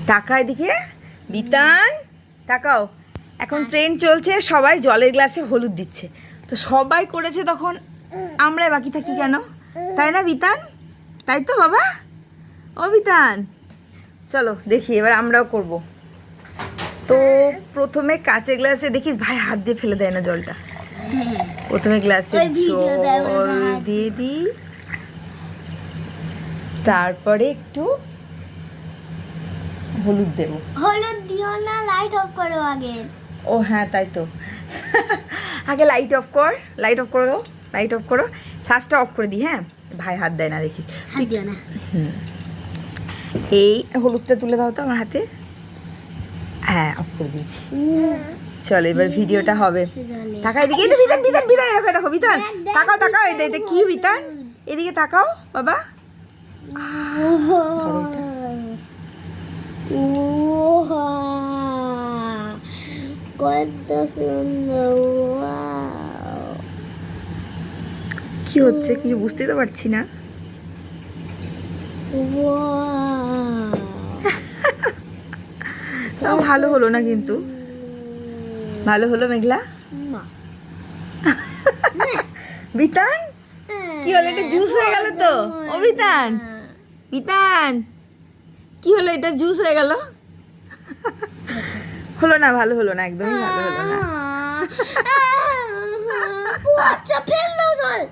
টাকা এদিকে বিতান তাকাও। এখন ট্রেন চলছে, সবাই জলের গ্লাসে হলুদ দিচ্ছে, তো সবাই করেছে তখন আমরা বাকি থাকি কেন, তাই না বিতান? তাই তো বাবা? ও বিতান, চলো দেখি এবার আমরাও করব। তো প্রথমে কাঁচের গ্লাসে দেখিস ভাই হাত দিয়ে ফেলে দেয় না জলটা। প্রথমে গ্লাসে জল দিয়ে দিই, তারপরে একটু হলুদ দেবো। হলুদ দিও না, লাইট অফ করো আগে। ও হ্যাঁ তাই তো। আগে লাইট অফ কর, লাইট অফ করো, লাইট অফ করো, ফ্লাশটা অফ করে দিই। হ্যাঁ ভাই হাত দেয় না দেখিস। হাত দিও না। এই হলুদটা তুলে দাও তো আমার হাতে। হ্যাঁ অফ করে দিয়েছি। চলো এবার ভিডিওটা হবে। তাকাও এদিকে, এই তো বিতান বিতান বিতান, দেখো দেখো বিতান, তাকাও তাকাও, এই এটা কি বিতান, এদিকে তাকাও বাবা। ধরো এটা। কত সুন্দর! কি হচ্ছে কিছু বুঝতে তো পারছি না। তাও ভালো হলো না কিন্তু, ভালো হলো মেঘলা? বিতান কি হলো, এটা জুস হয়ে গেল তো? ও বিতান, বিতান কি হলো, এটা জুস হয়ে গেল? হলো না, ভালো হলো না, একদমই ভালো হলো না। আচ্ছা ফেললো জল।